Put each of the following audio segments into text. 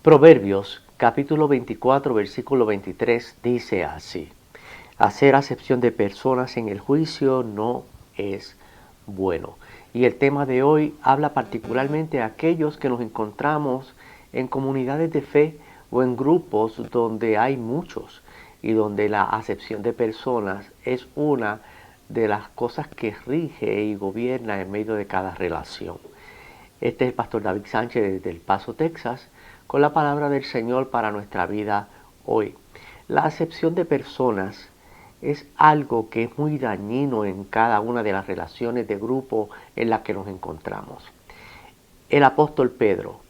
Proverbios capítulo 24 versículo 23 dice así: hacer acepción de personas en el juicio no es bueno. Y el tema de hoy habla particularmente a aquellos que nos encontramos en comunidades de fe o en grupos donde hay muchos y donde la acepción de personas es una de las cosas que rige y gobierna en medio de cada relación. Este es el pastor David Sánchez desde El Paso, Texas, con la palabra del Señor para nuestra vida hoy. La acepción de personas es algo que es muy dañino en cada una de las relaciones de grupo en las que nos encontramos. El apóstol Pedro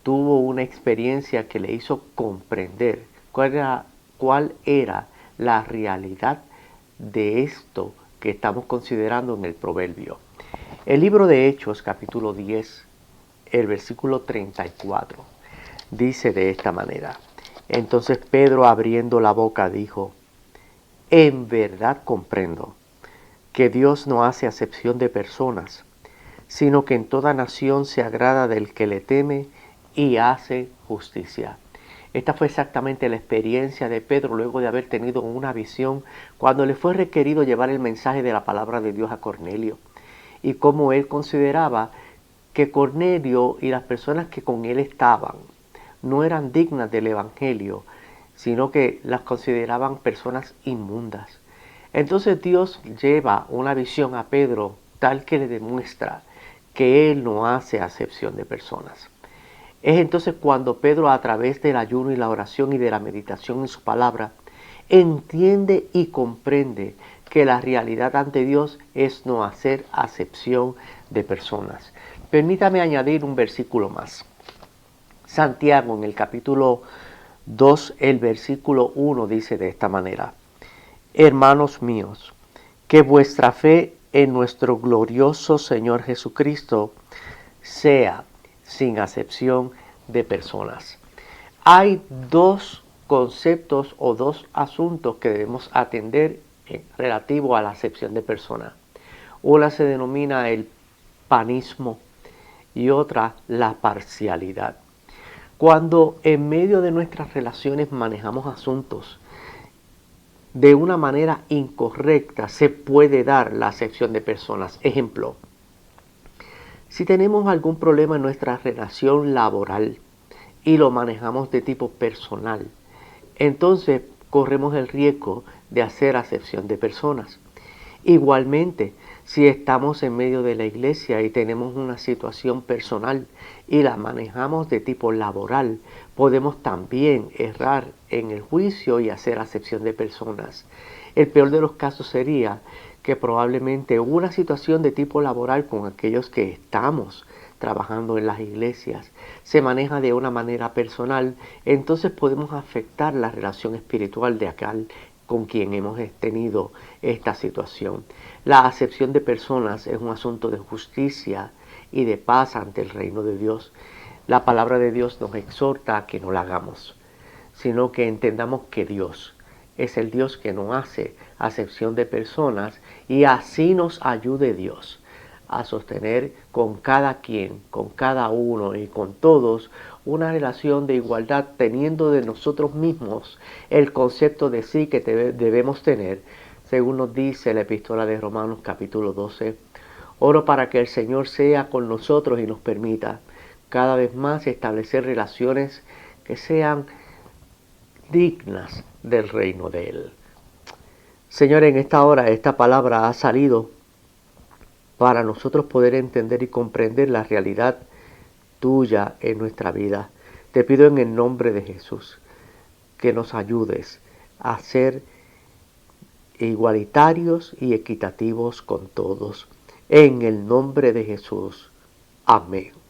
tuvo una experiencia que le hizo comprender cuál era la realidad de esto que estamos considerando en el proverbio. El libro de Hechos, capítulo 10, el versículo 34, dice de esta manera: entonces Pedro, abriendo la boca, dijo: en verdad comprendo que Dios no hace acepción de personas, sino que en toda nación se agrada del que le teme y hace justicia. Esta fue exactamente la experiencia de Pedro luego de haber tenido una visión cuando le fue requerido llevar el mensaje de la palabra de Dios a Cornelio, y cómo él consideraba que Cornelio y las personas que con él estaban no eran dignas del evangelio, sino que las consideraban personas inmundas. Entonces Dios lleva una visión a Pedro tal que le demuestra que Él no hace acepción de personas. Es entonces cuando Pedro, a través del ayuno y la oración y de la meditación en su palabra, entiende y comprende que la realidad ante Dios es no hacer acepción de personas. Permítame añadir un versículo más. Santiago, en el capítulo 2, el versículo 1, dice de esta manera: hermanos míos, que vuestra fe en nuestro glorioso Señor Jesucristo sea sin acepción de personas. Hay dos conceptos o dos asuntos que debemos atender relativo a la acepción de personas. Una se denomina el panismo y otra la parcialidad. Cuando en medio de nuestras relaciones manejamos asuntos de una manera incorrecta, se puede dar la acepción de personas. Ejemplo: si tenemos algún problema en nuestra relación laboral y lo manejamos de tipo personal, entonces corremos el riesgo de hacer acepción de personas. Igualmente, si estamos en medio de la iglesia y tenemos una situación personal y la manejamos de tipo laboral, podemos también errar en el juicio y hacer acepción de personas. El peor de los casos sería que probablemente una situación de tipo laboral con aquellos que estamos trabajando en las iglesias se maneja de una manera personal, entonces podemos afectar la relación espiritual de aquel con quien hemos tenido esta situación. La acepción de personas es un asunto de justicia y de paz ante el reino de Dios. La palabra de Dios nos exhorta a que no la hagamos, sino que entendamos que Dios es el Dios que no hace acepción de personas, y así nos ayude Dios a sostener con cada quien, con cada uno y con todos una relación de igualdad, teniendo de nosotros mismos el concepto de sí que debemos tener, según nos dice la epístola de Romanos capítulo 12. Oro para que el Señor sea con nosotros y nos permita cada vez más establecer relaciones que sean dignas del reino de Él. Señor, en esta hora esta palabra ha salido para nosotros poder entender y comprender la realidad tuya en nuestra vida. Te pido en el nombre de Jesús que nos ayudes a ser igualitarios y equitativos con todos. En el nombre de Jesús. Amén.